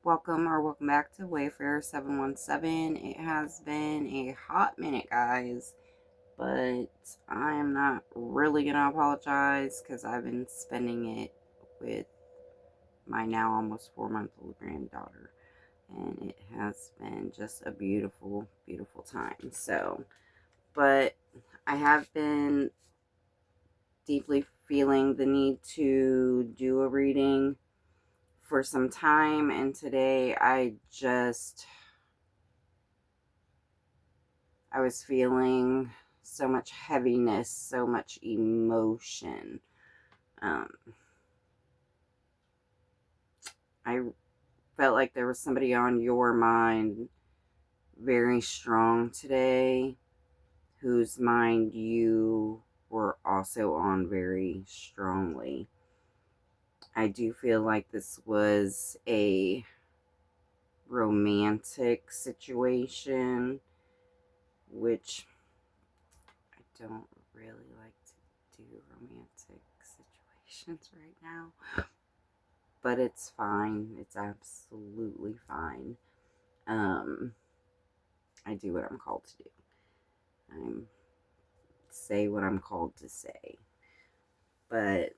Welcome back to Wayfarer 717. It has been a hot minute, guys, but I am not really gonna apologize because I've been spending it with my now almost 4 month old granddaughter, and it has been just a beautiful, beautiful time. But I have been deeply feeling the need to do a reading for some time, and today I was feeling so much heaviness, so much emotion. Um, I felt like there was somebody on your mind very strong today, whose mind you were also on very strongly. I do feel like this was a romantic situation, which I don't really like to do romantic situations right now, but it's fine. It's absolutely fine. Um, I do what I'm called to do. I say what I'm called to say. But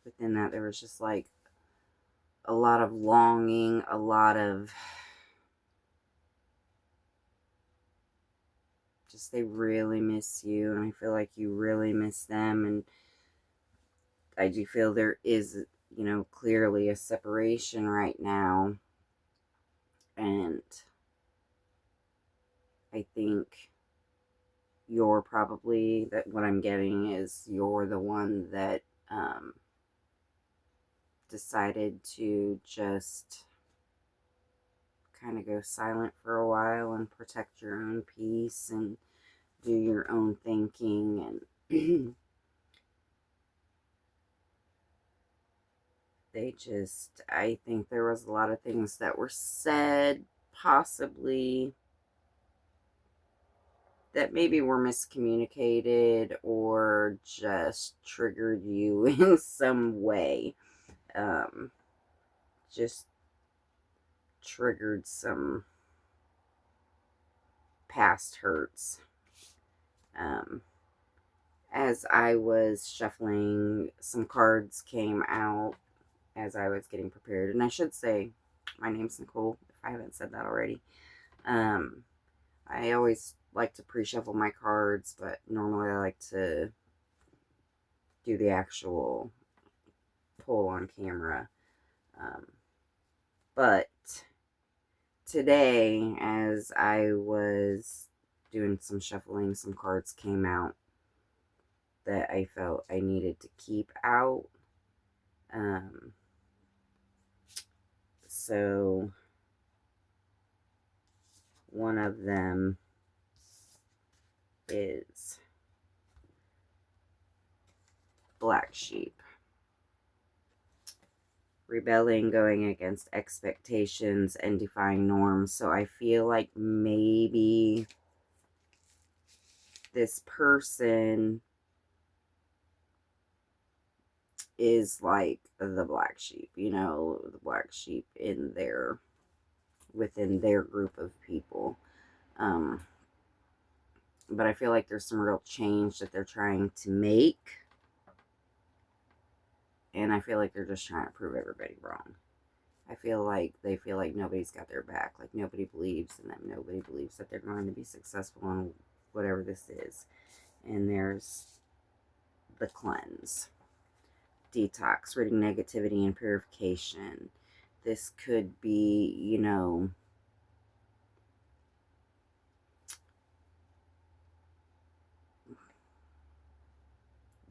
within that, there was just like a lot of longing, a lot of just they really miss you, and I feel like you really miss them. And I do feel there is, clearly a separation right now. And I think you're probably, that what I'm getting is you're the one that decided to just kind of go silent for a while and protect your own peace and do your own thinking. And I think there was a lot of things that were said, possibly, that maybe were miscommunicated or just triggered you in some way. Um, just triggered some past hurts. Um, as I was shuffling, some cards came out as I was getting prepared. And I should say, my name's Nichole, if I haven't said that already. Um, I always like to pre shuffle my cards, but normally I like to do the actual pull on camera. Um, but today, as I was doing some shuffling, some cards came out that I felt I needed to keep out. Um, so one of them is Black Sheep. Rebelling, going against expectations, and defying norms. So I feel like maybe this person is like the black sheep, the black sheep within their group of people. Um, but I feel like there's some real change that they're trying to make, and I feel like they're just trying to prove everybody wrong. I feel like they feel like nobody's got their back, like nobody believes in them, nobody believes that they're going to be successful in whatever this is. And there's the cleanse, detox, ridding negativity and purification. This could be,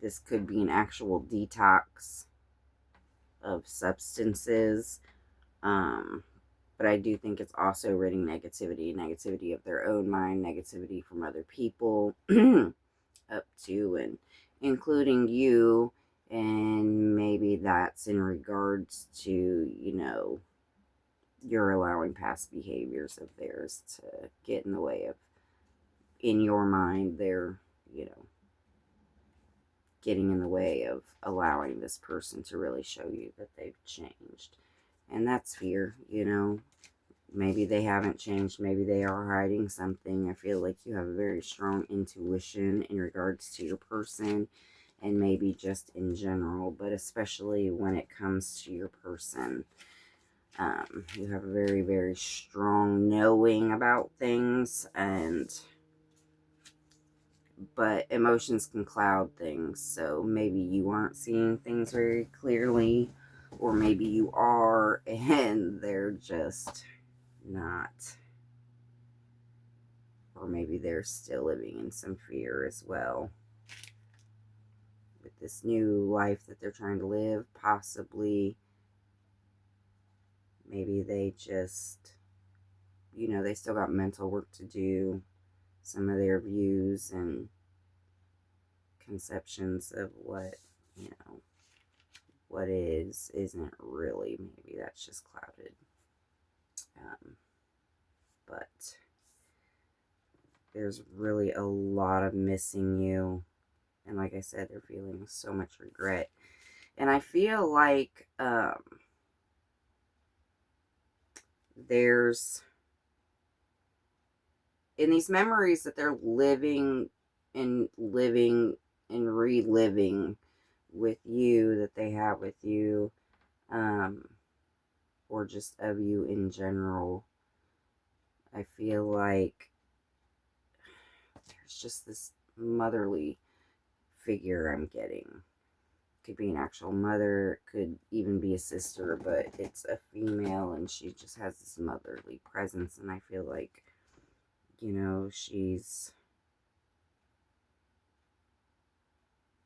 this could be an actual detox of substances. Um, but I do think it's also ridding negativity of their own mind, negativity from other people, up to and including you. And maybe that's in regards to, you're allowing past behaviors of theirs to get in the way of, in your mind, their, you know, getting in the way of allowing this person to really show you that they've changed. And that's fear, you know. Maybe they haven't changed. Maybe they are hiding something. I feel like you have a very strong intuition in regards to your person, and maybe just in general, but especially when it comes to your person. You have a very, very strong knowing about things, but emotions can cloud things. So maybe you aren't seeing things very clearly, or maybe you are, and they're just not. Or maybe they're still living in some fear as well. With this new life that they're trying to live, possibly, maybe they just, you know, they still got mental work to do. Some of their views and conceptions of what, you know, what is, isn't really. Maybe that's just clouded. But there's really a lot of missing you. And like I said, they're feeling so much regret. And I feel like there's, in these memories that they're living and reliving with you, that they have with you, or just of you in general, I feel like there's just this motherly figure I'm getting. Could be an actual mother, could even be a sister, but it's a female and she just has this motherly presence. And I feel like, you know, she's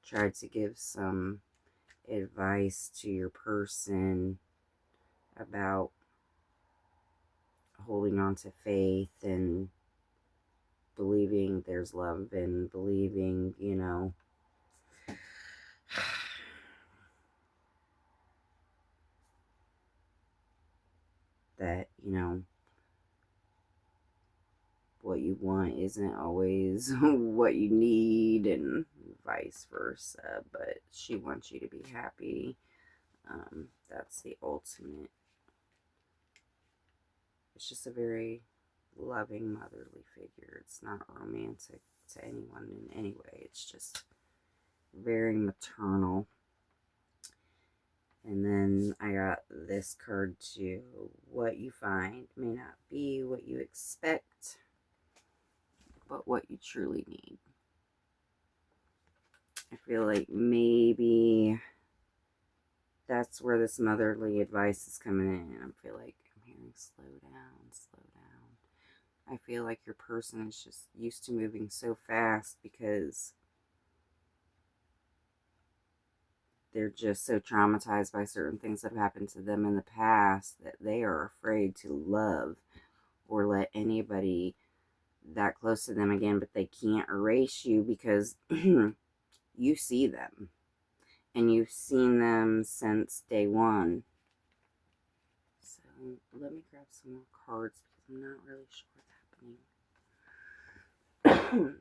tried to give some advice to your person about holding on to faith and believing there's love, and believing, you know, that, you know, what you want isn't always what you need, and vice versa. But she wants you to be happy. That's the ultimate. It's just a very loving, motherly figure. It's not romantic to anyone in any way. It's just very maternal. And then I got this card too. What you find may not be what you expect, but what you truly need. I feel like maybe that's where this motherly advice is coming in. I feel like I'm hearing slow down, slow down. I feel like your person is just used to moving so fast because they're just so traumatized by certain things that have happened to them in the past that they are afraid to love or let anybody that close to them again. But they can't erase you because you see them, and you've seen them since day one. So let me grab some more cards because I'm not really sure what's happening.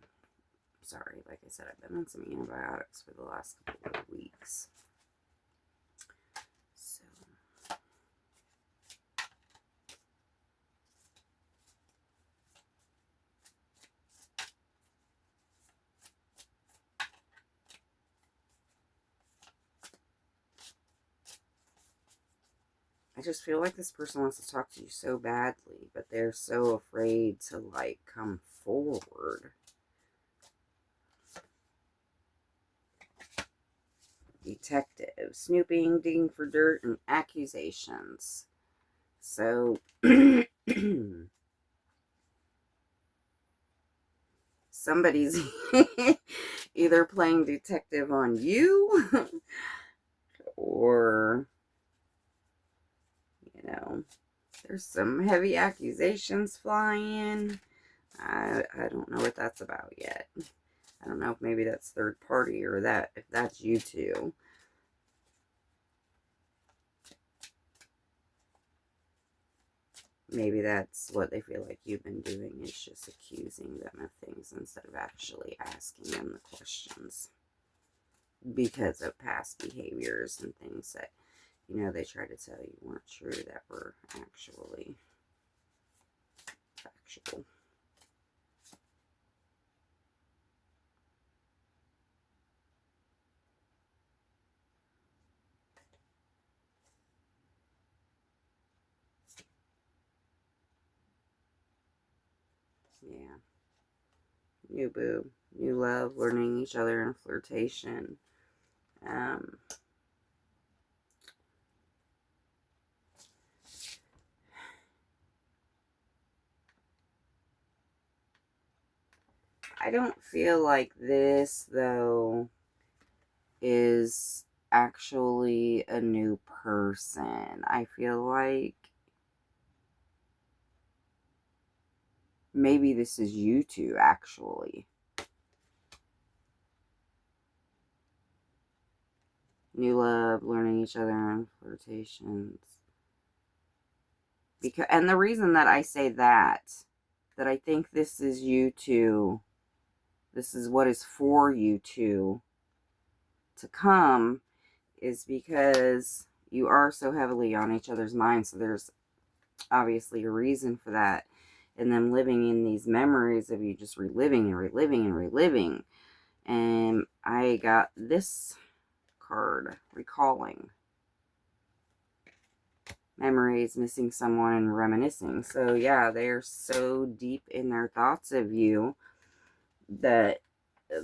Sorry, like I said, I've been on some antibiotics for the last couple of weeks. So I just feel like this person wants to talk to you so badly, but they're so afraid to, like, come forward. Detective, snooping, digging for dirt, and accusations. So, somebody's either playing detective on you, or, you know, there's some heavy accusations flying. I don't know what that's about yet. I don't know if maybe that's third party, or that if that's you two. Maybe that's what they feel like you've been doing, is just accusing them of things instead of actually asking them the questions. because of past behaviors and things that, you know, they try to tell you weren't true that were actually factual. Yeah. New boo, new love, learning each other in flirtation. Um, I don't feel like this, though, is actually a new person. I feel like maybe this is you two, actually. New love, learning each other in flirtations. And the reason that I say that I think this is you two, this is what is for you two to come, is because you are so heavily on each other's minds. So there's obviously a reason for that. And them living in these memories of you just reliving and reliving and reliving. And I got this card, recalling memories, missing someone, and reminiscing. So yeah, they're so deep in their thoughts of you that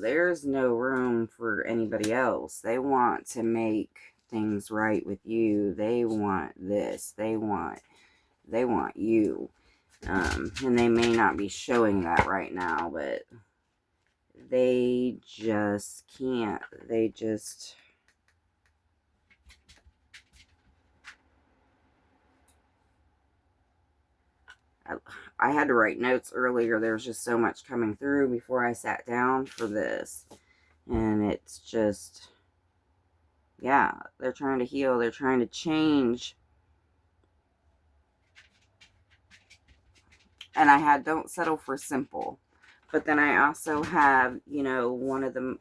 there's no room for anybody else. They want to make things right with you. They want this. They want you. And they may not be showing that right now, but they just can't. They just... I had to write notes earlier. There was just so much coming through before I sat down for this. And it's just, yeah, they're trying to heal. They're trying to change. And I had don't settle for simple. But then I also have, you know, one of the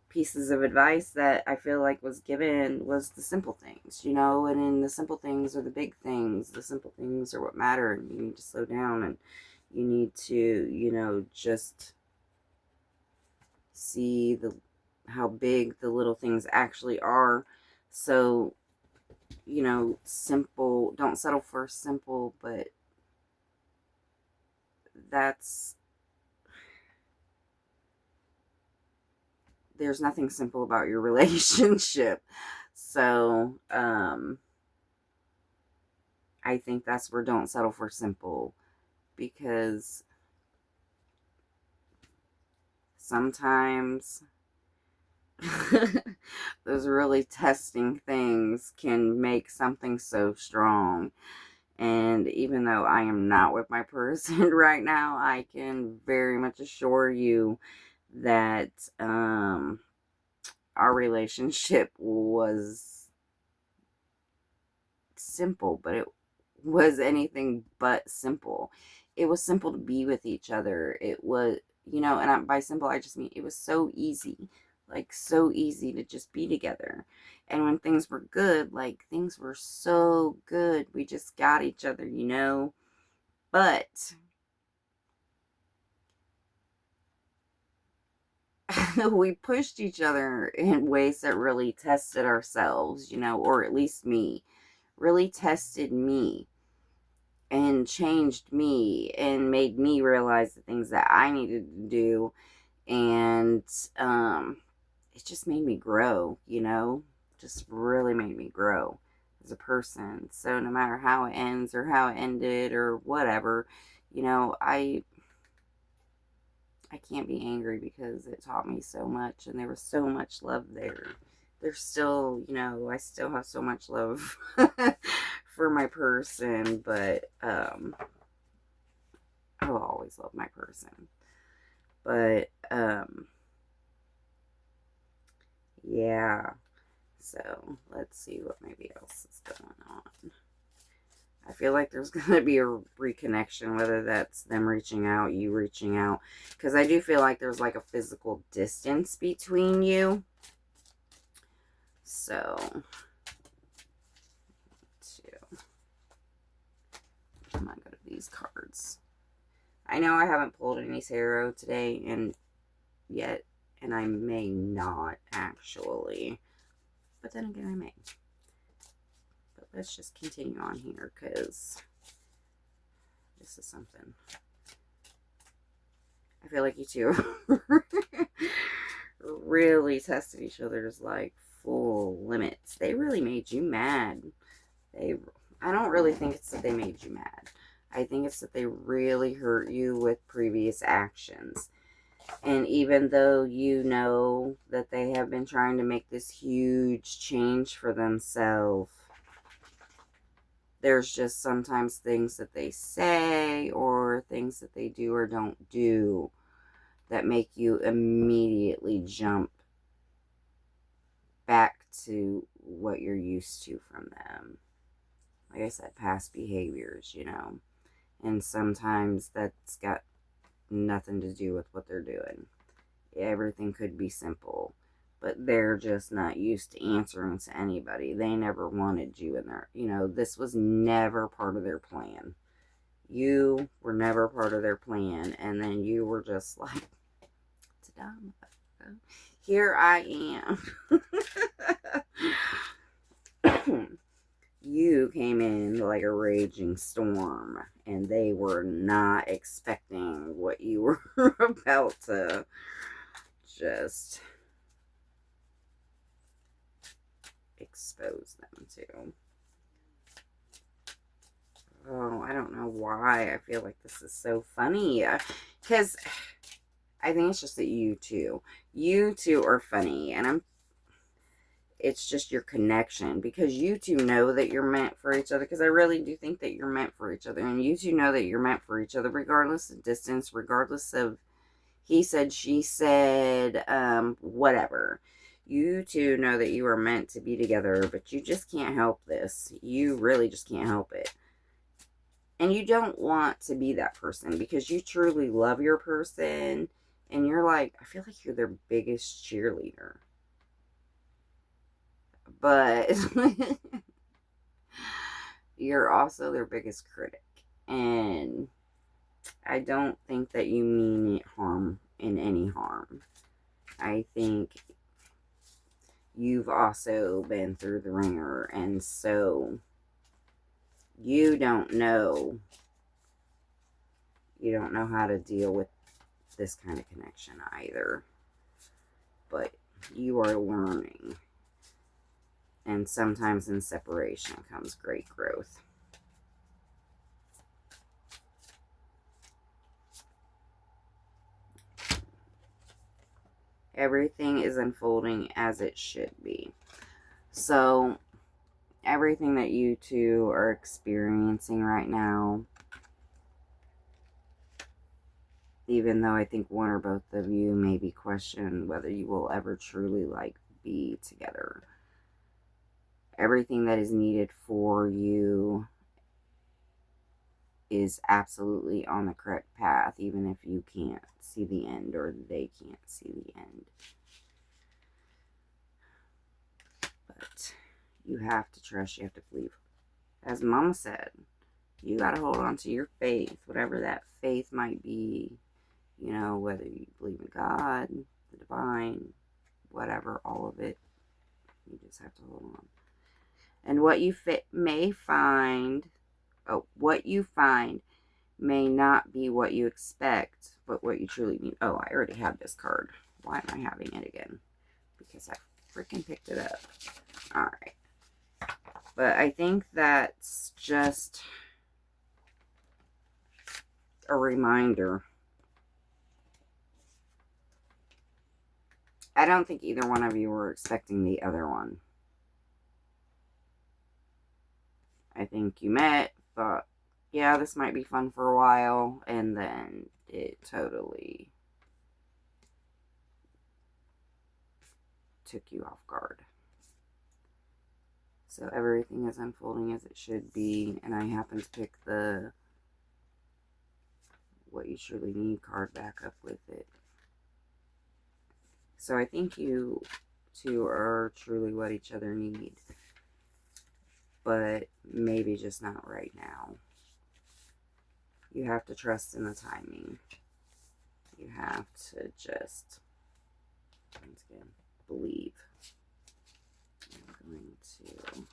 pieces of advice that I feel like was given was the simple things, you know, and in the simple things are the big things. The simple things are what matter, and you need to slow down, and you need to, you know, just see how big the little things actually are. So, you know, simple, don't settle for simple, but that's... there's nothing simple about your relationship. So, I think that's where don't settle for simple, because sometimes those really testing things can make something so strong. And even though I am not with my person right now, I can very much assure you that our relationship was simple, but it was anything but simple. It was simple to be with each other. It was, you know, and by simple, I just mean it was so easy. Like, so easy to just be together. And when things were good, like, things were so good. We just got each other, you know. But we pushed each other in ways that really tested ourselves, you know, or at least me. Really tested me and changed me and made me realize the things that I needed to do. And it just made me grow, you know, just really made me grow as a person. So no matter how it ends or how it ended or whatever, you know, I can't be angry because it taught me so much, and there was so much love there. There's still, you know, I still have so much love for my person, but I will always love my person. But yeah. So let's see what maybe else is going on. I feel like there's going to be a reconnection, whether that's them reaching out, you reaching out. Because I do feel like there's like a physical distance between you. So, I'm not good at these cards. I know I haven't pulled any tarot today and yet, and I may not actually, but then again I may. But let's just continue on here because this is something. I feel like you two really tested each other's like full limits. They really made you mad. I don't really think it's that they made you mad. I think it's that they really hurt you with previous actions. And even though you know that they have been trying to make this huge change for themselves, there's just sometimes things that they say or things that they do or don't do that make you immediately jump back to what you're used to from them. Like I said, past behaviors, you know. And sometimes that's got nothing to do with what they're doing. Everything could be simple, but they're just not used to answering to anybody. They never wanted you in there. You know, this was never part of their plan. You were never part of their plan, and then you were just like, here I am. You came in like a raging storm, and they were not expecting what you were about to just expose them to. Oh, I don't know why I feel like this is so funny. Because I think it's just that you two are funny, and it's just your connection, because you two know that you're meant for each other, because I really do think that you're meant for each other, and you two know that you're meant for each other, regardless of distance, regardless of he said, she said, whatever. You two know that you are meant to be together, but you just can't help this. You really just can't help it. And you don't want to be that person, because you truly love your person, and you're like, I feel like you're their biggest cheerleader. But you're also their biggest critic. And I don't think that you mean it in any harm. I think you've also been through the ringer, and so you don't know how to deal with this kind of connection either. But you are learning. And sometimes in separation comes great growth. Everything is unfolding as it should be. So, everything that you two are experiencing right now, even though I think one or both of you maybe question whether you will ever truly be together, everything that is needed for you is absolutely on the correct path, even if you can't see the end or they can't see the end. But you have to trust, you have to believe. As Mama said, you got to hold on to your faith, whatever that faith might be, you know, whether you believe in God, the divine, whatever, all of it. You just have to hold on. And what you what you find may not be what you expect, but what you truly need. Oh, I already have this card. Why am I having it again? Because I freaking picked it up. Alright. But I think that's just a reminder. I don't think either one of you were expecting the other one. I think you met, thought, yeah, this might be fun for a while, and then it totally took you off guard. So everything is unfolding as it should be, and I happen to pick the what you truly need card back up with it. So I think you two are truly what each other need. But maybe just not right now. You have to trust in the timing. You have to just, once again, believe. I'm going to...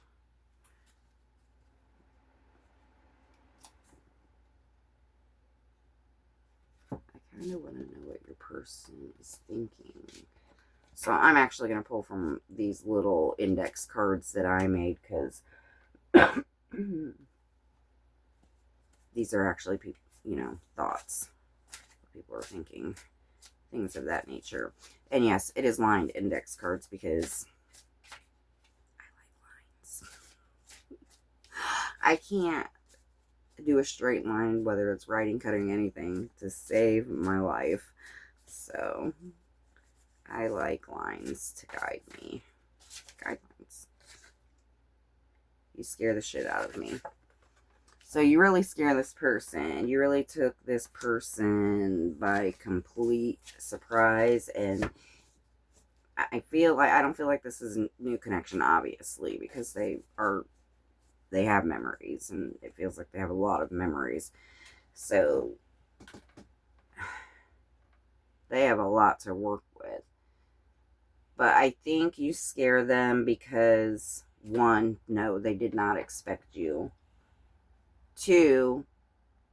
I kind of want to know what your person is thinking. So I'm actually going to pull from these little index cards that I made, because these are actually, thoughts. What people are thinking. Things of that nature. And yes, it is lined index cards because I like lines. I can't do a straight line, whether it's writing, cutting, anything, to save my life. So I like lines to guide me. Guidelines. You scare the shit out of me. So you really scare this person. You really took this person by complete surprise. And I feel like, I don't feel like this is a new connection, obviously, because they have memories, and it feels like they have a lot of memories. So they have a lot to work with. But I think you scare them because, one, no, they did not expect you. Two,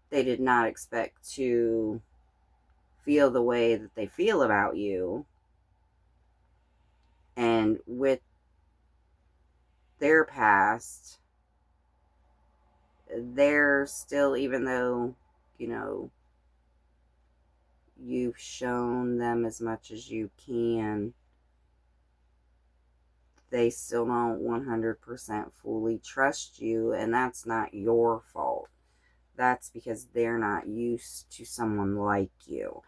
they did not expect to feel the way that they feel about you. And with their past, they're still, even though, you've shown them as much as you can, they still don't 100% fully trust you, and that's not your fault. That's because they're not used to someone like you.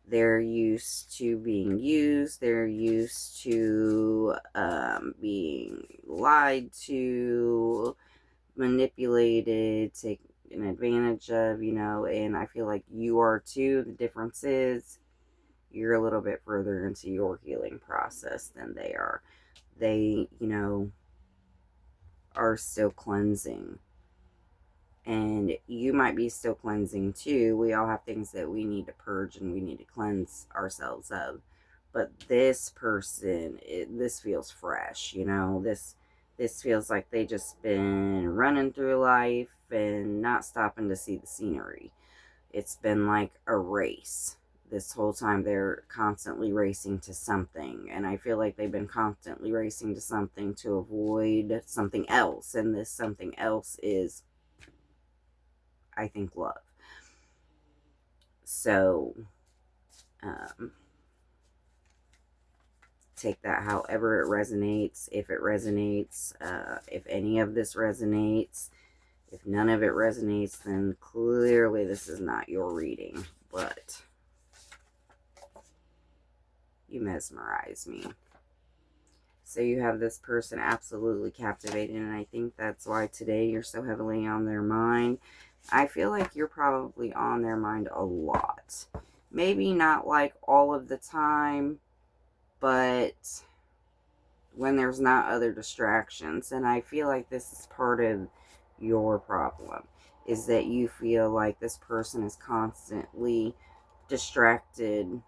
They're used to being used. They're used to being lied to, manipulated, taken advantage of, and I feel like you are too. The difference is you're a little bit further into your healing process than they are. They, are still cleansing. And you might be still cleansing too. We all have things that we need to purge and we need to cleanse ourselves of. But this person, this feels fresh, This feels like they just been running through life and not stopping to see the scenery. It's been like a race. This whole time they're constantly racing to something, and I feel like they've been constantly racing to something to avoid something else, and this something else is, I think, love. So take that however it resonates. If it resonates, if any of this resonates. If none of it resonates, then clearly this is not your reading. But you mesmerize me. So you have this person absolutely captivated, and I think that's why today you're so heavily on their mind. I feel like you're probably on their mind a lot. Maybe not like all of the time, but when there's not other distractions. And I feel like this is part of your problem, is that you feel like this person is constantly distracted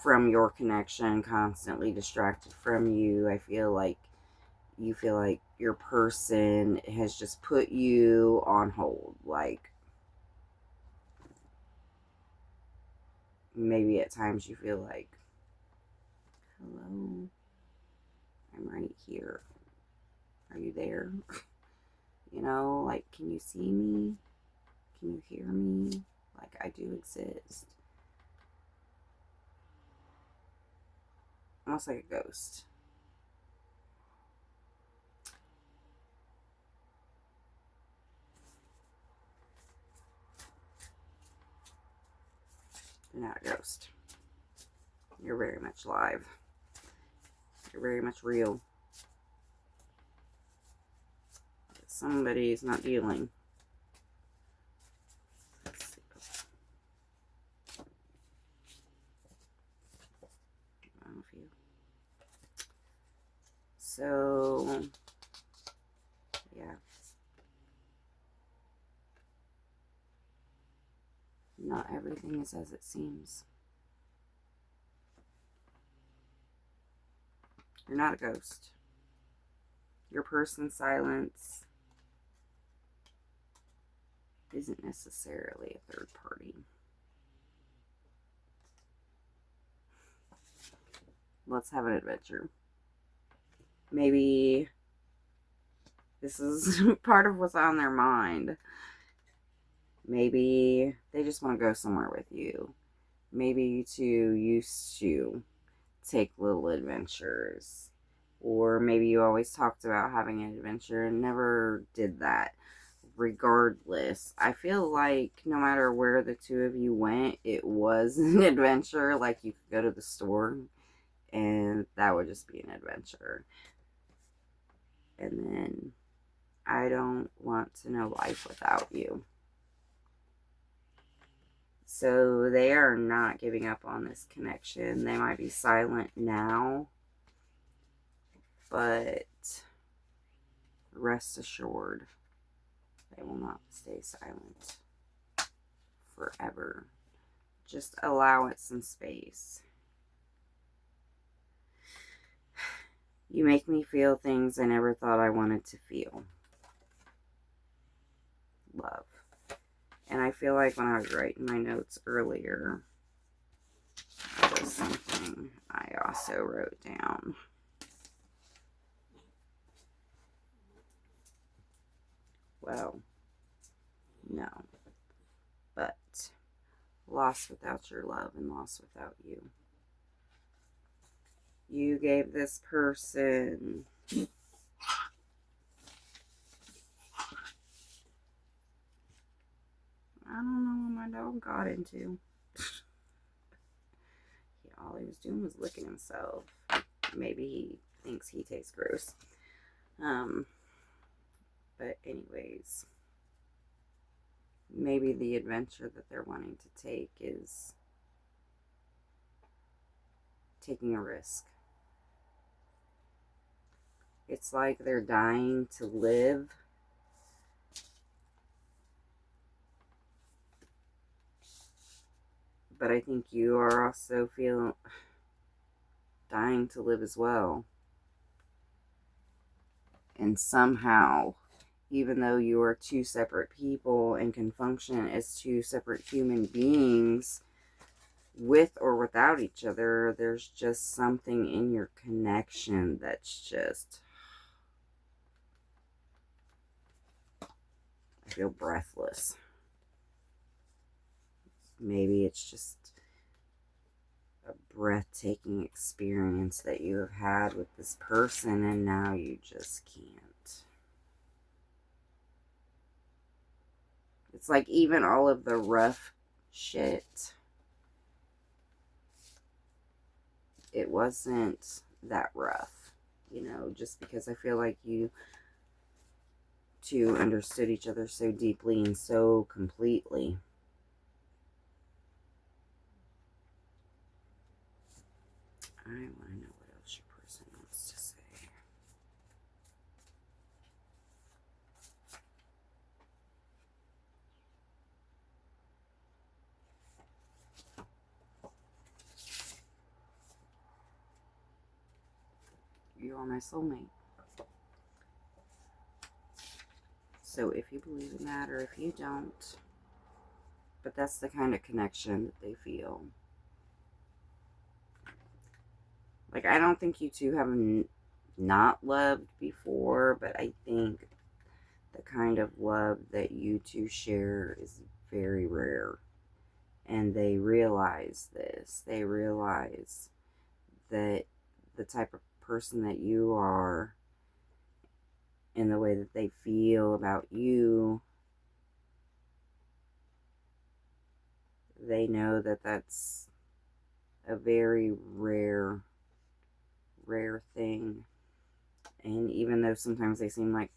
from your connection, constantly distracted from you. I feel like you feel like your person has just put you on hold. Like, maybe at times you feel like, hello, I'm right here. Are you there? Like, can you see me? Can you hear me? Like, I do exist. Almost like a ghost. You're not a ghost. You're very much alive. You're very much real. Somebody's not dealing. Let's see. I don't know if you... Not everything is as it seems. You're not a ghost. Your person's silence isn't necessarily a third party. Let's have an adventure. Maybe this is part of what's on their mind. Maybe they just want to go somewhere with you. Maybe you two used to take little adventures. Or maybe you always talked about having an adventure and never did that. Regardless, I feel like no matter where the two of you went, it was an adventure. Like you could go to the store and that would just be an adventure. And then I don't want to know life without you. So they are not giving up on this connection. They might be silent now, but rest assured, they will not stay silent forever. Just allow it some space. You make me feel things I never thought I wanted to feel. Love. And I feel like when I was writing my notes earlier, that was something I also wrote down. Well, no. But lost without your love and lost without you. You gave this person I don't know what my dog got into. All he was doing was licking himself. Maybe he thinks he tastes gross. But anyways, maybe the adventure that they're wanting to take is taking a risk. It's like they're dying to live. But I think you are also dying to live as well. And somehow, even though you are two separate people and can function as two separate human beings, with or without each other, there's just something in your connection that's just... I feel breathless. Maybe it's just a breathtaking experience that you have had with this person and now you just can't. It's like even all of the rough shit, it wasn't that rough, you know, just because I feel like you two understood each other so deeply and so completely. I want to know what else your person wants to say. You are my soulmate. So if you believe in that or if you don't, but that's the kind of connection that they feel. Like, I don't think you two have not loved before, but I think the kind of love that you two share is very rare. And they realize this. They realize that the type of person that you are and the way that they feel about you, they know that that's a very rare thing. And even though sometimes they seem like,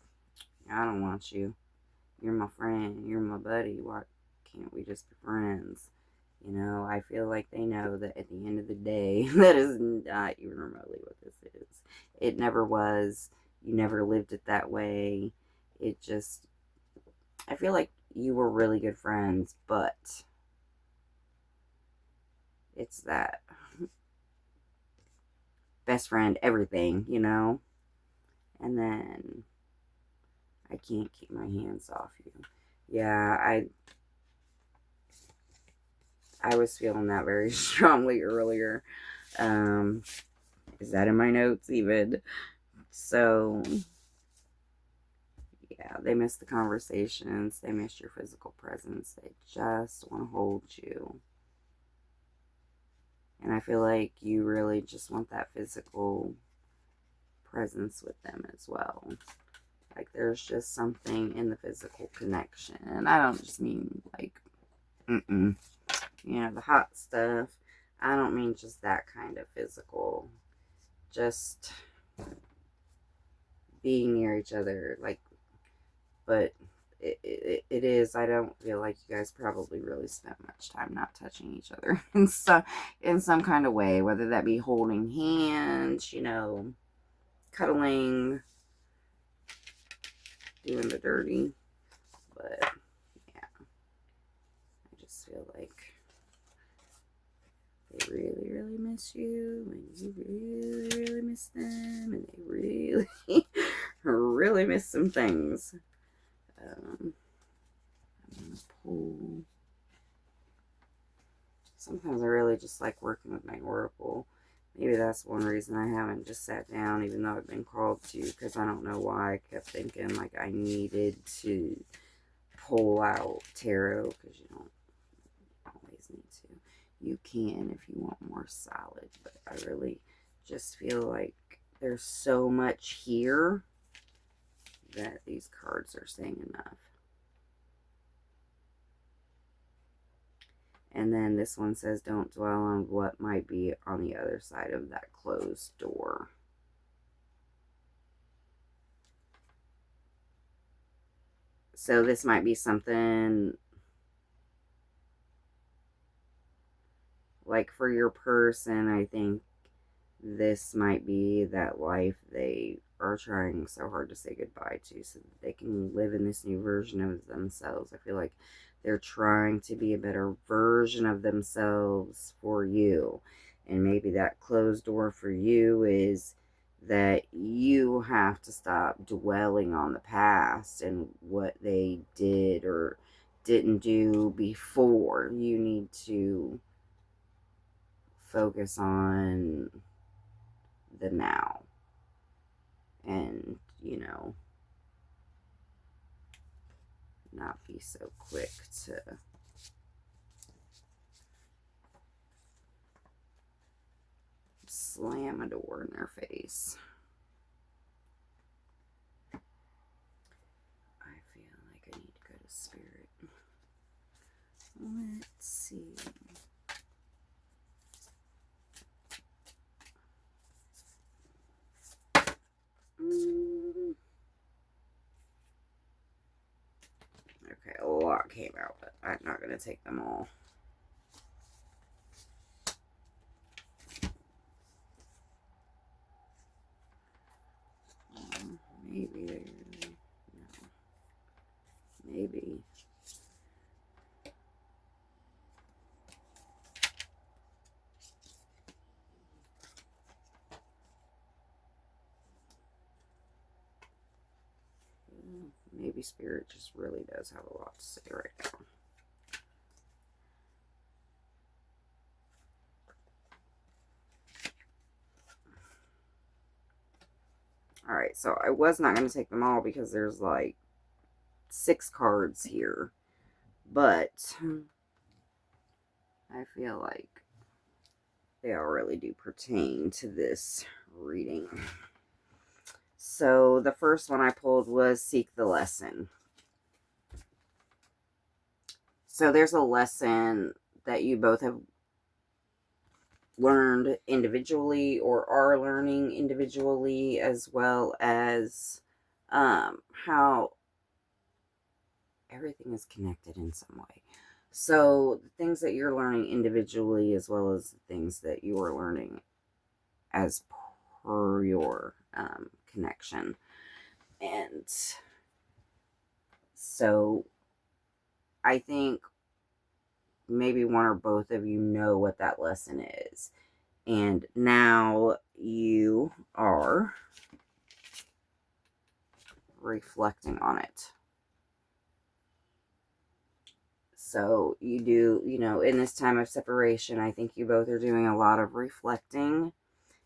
I don't want you, you're my friend, you're my buddy, why can't we just be friends? You know, I feel like they know that at the end of the day, that is not even remotely what this is. It never was. You never lived it that way. it just, I feel like you were really good friends, but it's that best friend everything, you know? And then I can't keep my hands off you. Yeah, I was feeling that very strongly earlier. Is that in my notes even? So, yeah, they miss the conversations. They miss your physical presence. They just want to hold you. And I feel like you really just want that physical presence with them as well. Like, there's just something in the physical connection. And I don't just mean, like, you know, the hot stuff. I don't mean just that kind of physical. Just being near each other. Like, but it is, I don't feel like you guys probably really spent much time not touching each other in some kind of way, whether that be holding hands, you know, cuddling, doing the dirty. But yeah, I just feel like they really, really miss you, and you really, really miss them, and they really, really miss some things. I'm gonna pull. Sometimes I really just like working with my oracle. Maybe that's one reason I haven't just sat down, even though I've been called to, because I don't know why I kept thinking like I needed to pull out tarot, because you don't always need to. You can if you want more solid, but I really just feel like there's so much here that these cards are saying enough. And then this one says, don't dwell on what might be on the other side of that closed door. So this might be something like for your person. I think this might be that life they are trying so hard to say goodbye to so that they can live in this new version of themselves. I feel like they're trying to be a better version of themselves for you. And maybe that closed door for you is that you have to stop dwelling on the past and what they did or didn't do before. You need to focus on the now and, you know, not be so quick to slam a door in their face. I feel like I need to go to spirit. Let's see. Okay, a lot came out, but I'm not going to take them all. Maybe. No. Maybe. Maybe spirit just really does have a lot to say right now. Alright, so I was not going to take them all because there's like 6 cards here. But I feel like they all really do pertain to this reading. So the first one I pulled was Seek the Lesson. So there's a lesson that you both have learned individually or are learning individually, as well as how everything is connected in some way. So the things that you're learning individually, as well as the things that you are learning as per your connection. And So I think maybe one or both of you know what that lesson is. And now you are reflecting on it. So you do, in this time of separation, I think you both are doing a lot of reflecting.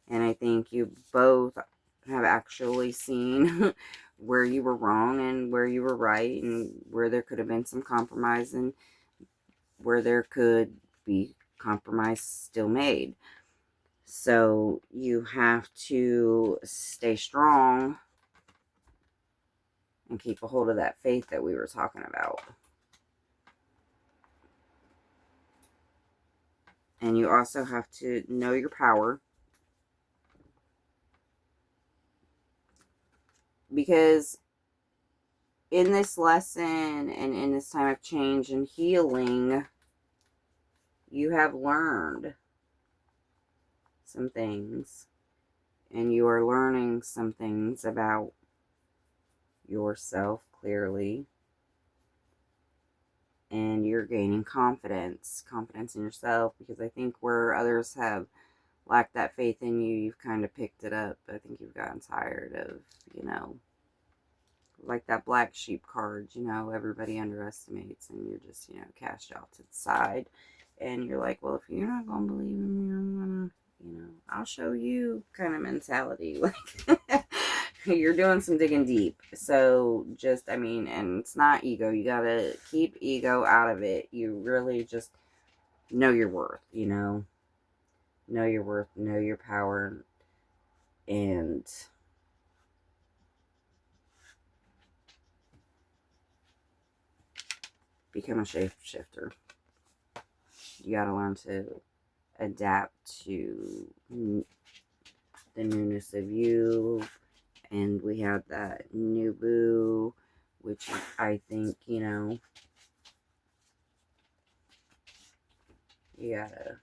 And I think you both have actually seen where you were wrong and where you were right, and where there could have been some compromise and where there could be compromise still made. So you have to stay strong and keep a hold of that faith that we were talking about. And you also have to know your power. Because in this lesson and in this time of change and healing, you have learned some things. And you are learning some things about yourself clearly. And you're gaining confidence in yourself, because I think where others have lacked that faith in you, you've kind of picked it up. I think you've gotten tired of, like that black sheep card, everybody underestimates, and you're just, cast out to the side. And you're like, well, if you're not going to believe in me, I'm going to, I'll show you kind of mentality. Like, you're doing some digging deep. So just, and it's not ego. You got to keep ego out of it. You really just know your worth, know your worth, know your power, and become a shapeshifter. You got to learn to adapt to the newness of you. And we have that new boo, which I think, you gotta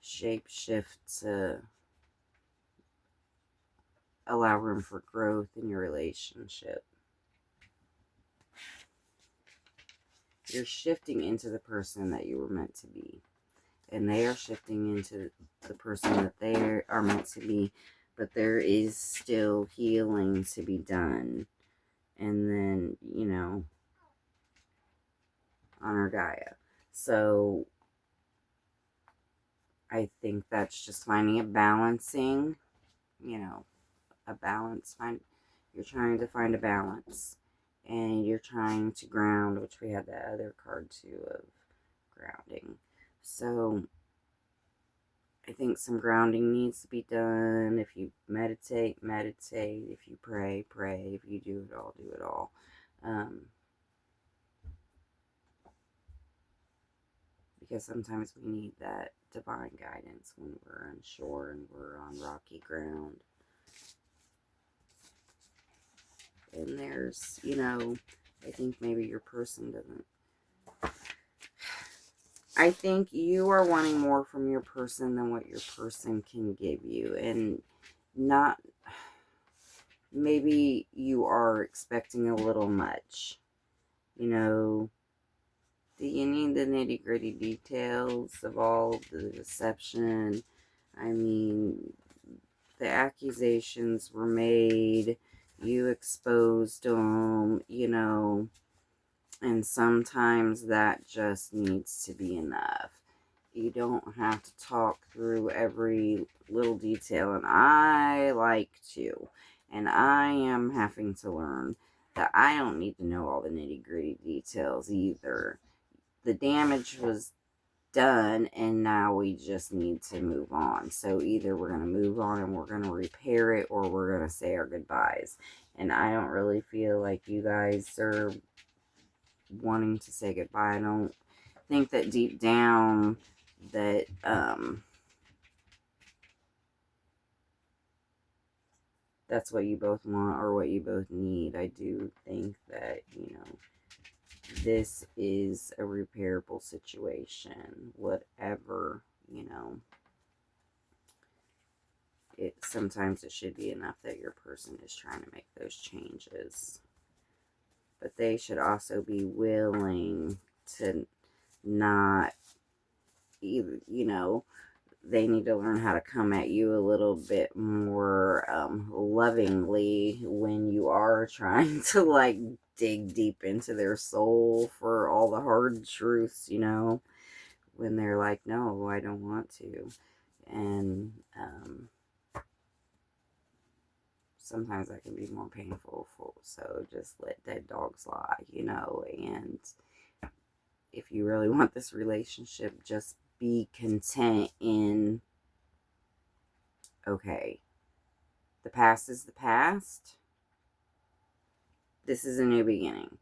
shape shift to allow room for growth in your relationship. You're shifting into the person that you were meant to be. And they are shifting into the person that they are meant to be. But there is still healing to be done. And then, honor Gaia. So I think that's just finding a balancing, a balance. You're trying to find a balance. And you're trying to ground, which we had that other card too of grounding. So I think some grounding needs to be done. If you meditate, meditate. If you pray, pray. If you do it all, do it all. Because sometimes we need that divine guidance when we're unsure and we're on rocky ground. And there's, I think maybe your person doesn't. I think you are wanting more from your person than what your person can give you. And not, maybe you are expecting a little much. Do you need the nitty gritty details of all the deception? The accusations were made, you exposed them, and sometimes that just needs to be enough. You don't have to talk through every little detail, and I like to. And I am having to learn that I don't need to know all the nitty gritty details either. The damage was done, and now we just need to move on. So either we're going to move on and we're going to repair it, or we're going to say our goodbyes. And I don't really feel like you guys are wanting to say goodbye. I don't think that deep down that that's what you both want or what you both need. I do think that, this is a repairable situation. Whatever, sometimes it should be enough that your person is trying to make those changes. but they should also be willing to not, either, they need to learn how to come at you a little bit more lovingly when you are trying to like dig deep into their soul for all the hard truths, when they're like, no, I don't want to. And sometimes that can be more painful. So just let dead dogs lie, and if you really want this relationship, just be content in, okay, the past is the past. This is a new beginning.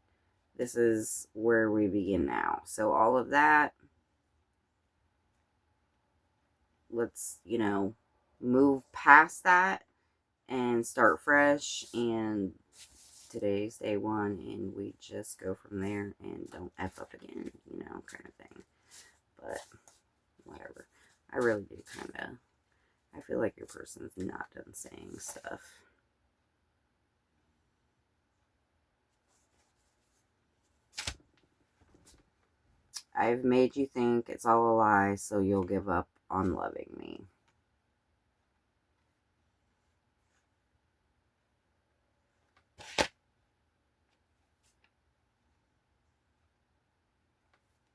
This is where we begin now. So all of that, let's, move past that and start fresh. And today's day one, and we just go from there and don't F up again, kind of thing. But whatever. I really do kind of, I feel like your person's not done saying stuff. I've made you think it's all a lie, so you'll give up on loving me.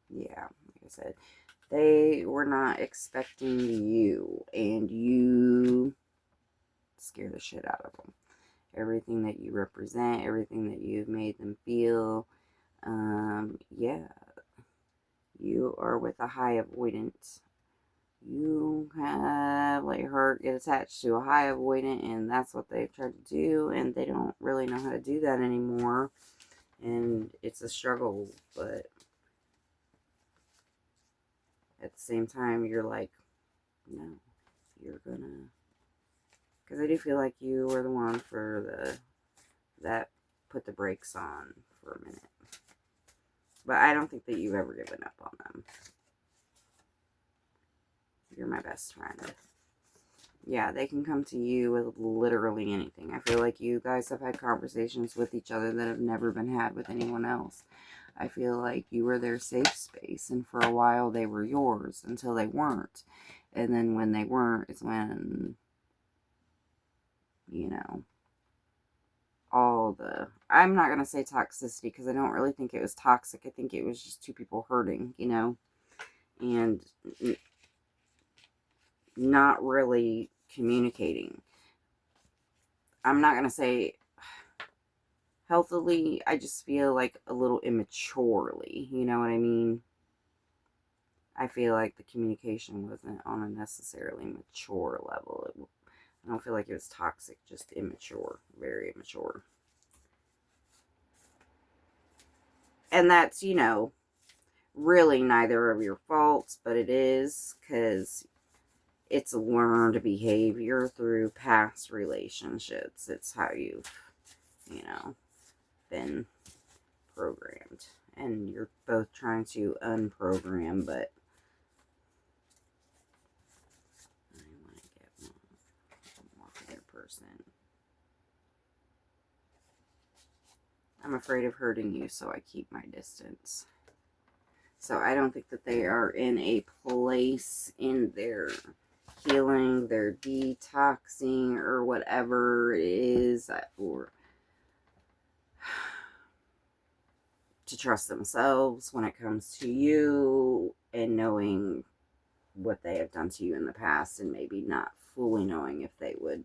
Yeah, like I said, they were not expecting you, and you scare the shit out of them. Everything that you represent, everything that you've made them feel, yeah, you are with a high avoidant. You have let your heart get attached to a high avoidant, and that's what they've tried to do, and they don't really know how to do that anymore, and it's a struggle. But at the same time, you're like, no, you're gonna, because I do feel like you were the one for that put the brakes on for a minute. But I don't think that you've ever given up on them. You're my best friend. Yeah, they can come to you with literally anything. I feel like you guys have had conversations with each other that have never been had with anyone else. I feel like you were their safe space, and for a while they were yours until they weren't. And then when they weren't is when, all the, I'm not going to say toxicity, because I don't really think it was toxic. I think it was just two people hurting, and not really communicating. I'm not going to say healthily, I just feel like a little immaturely, you know what I mean? I feel like the communication wasn't on a necessarily mature level. I don't feel like it was toxic, just immature, very immature. And that's, really neither of your faults, but it is, because it's learned behavior through past relationships. It's how you've, been programmed. And you're both trying to unprogram, but I want to get more for their person. I'm afraid of hurting you, so I keep my distance. So I don't think that they are in a place in their healing, their detoxing, or whatever it is, or to trust themselves when it comes to you, and knowing what they have done to you in the past, and maybe not fully knowing if they would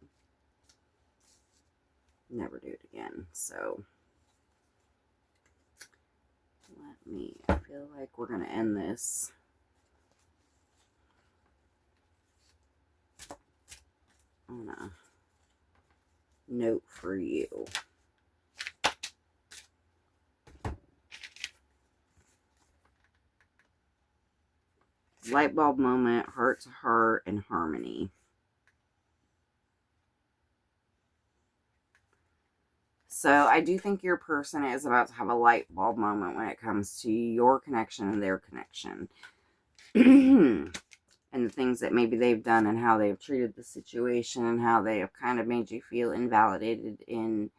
never do it again. So I feel like we're going to end this on a note for you. Light bulb moment, heart to heart, and harmony. So I do think your person is about to have a light bulb moment when it comes to your connection and their connection. And the things that maybe they've done, and how they've treated the situation, and how they have kind of made you feel invalidated in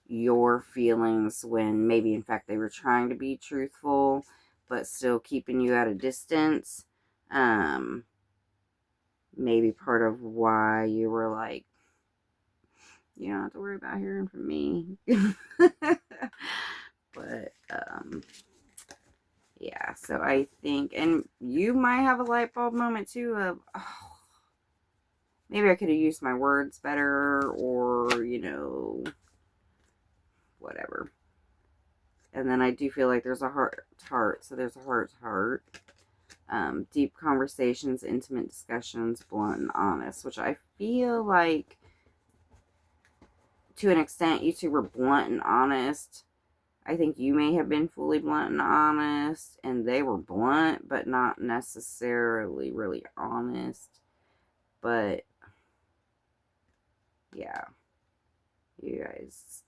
your feelings when maybe in fact they were trying to be truthful but still keeping you at a distance. Maybe part of why you were like, you don't have to worry about hearing from me. But yeah, so I think, and you might have a light bulb moment too of, oh, maybe I could have used my words better, or, whatever. And then I do feel like there's a heart to heart. So there's a heart to heart. Deep conversations, intimate discussions, blunt and honest, which I feel like to an extent you two were blunt and honest. I think you may have been fully blunt and honest, and they were blunt, but not necessarily really honest. But yeah, you guys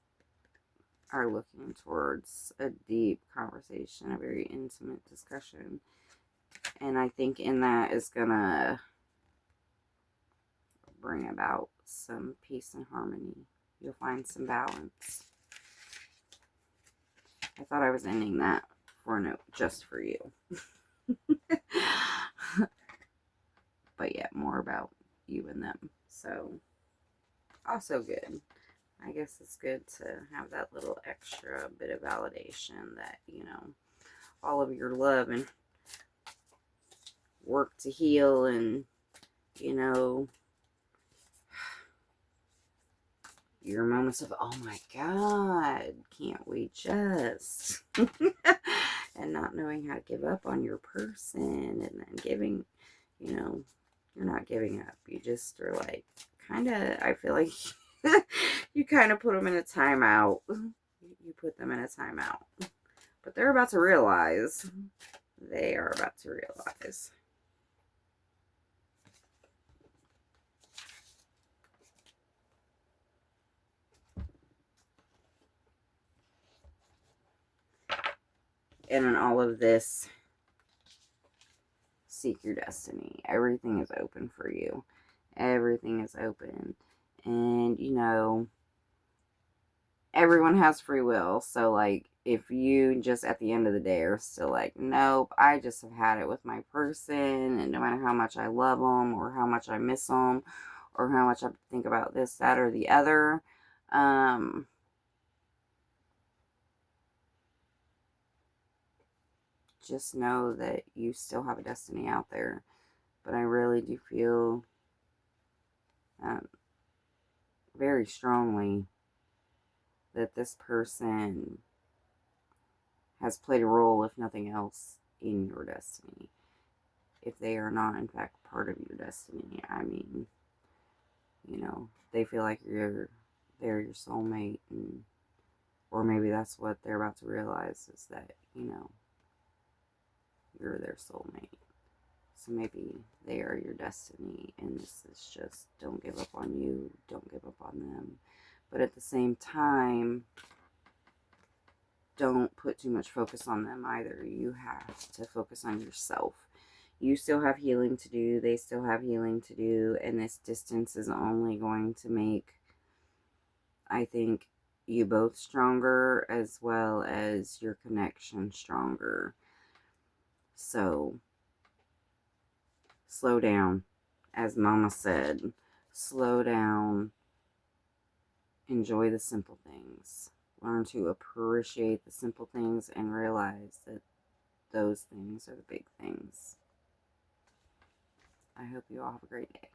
are looking towards a deep conversation, a very intimate discussion. And I think in that is gonna bring about some peace and harmony. You'll find some balance. I thought I was ending that for a note just for you. But yeah, more about you and them. So, also good. I guess it's good to have that little extra bit of validation that, all of your love and work to heal and, your moments of, oh my God, can't we just? And not knowing how to give up on your person, and then giving, you're not giving up. You just are like, kind of, I feel like you kind of put them in a timeout. You put them in a timeout. But they're about to realize. They are about to realize. And in all of this, seek your destiny. Everything is open for you. Everything is open. And, everyone has free will. So, like, if you just at the end of the day are still like, nope, I just have had it with my person, and no matter how much I love them, or how much I miss them, or how much I think about this, that, or the other, just know that you still have a destiny out there. But I really do feel very strongly that this person has played a role, if nothing else, in your destiny. If they are not, in fact, part of your destiny, I mean, they feel like they're your soulmate, or maybe that's what they're about to realize, is that, you're their soulmate. So maybe they are your destiny, and this is just, don't give up on you, don't give up on them. But at the same time, don't put too much focus on them either. You have to focus on yourself. You still have healing to do, they still have healing to do, and this distance is only going to make, I think, you both stronger, as well as your connection stronger. So, slow down. As Mama said, slow down. Enjoy the simple things. Learn to appreciate the simple things and realize that those things are the big things. I hope you all have a great day.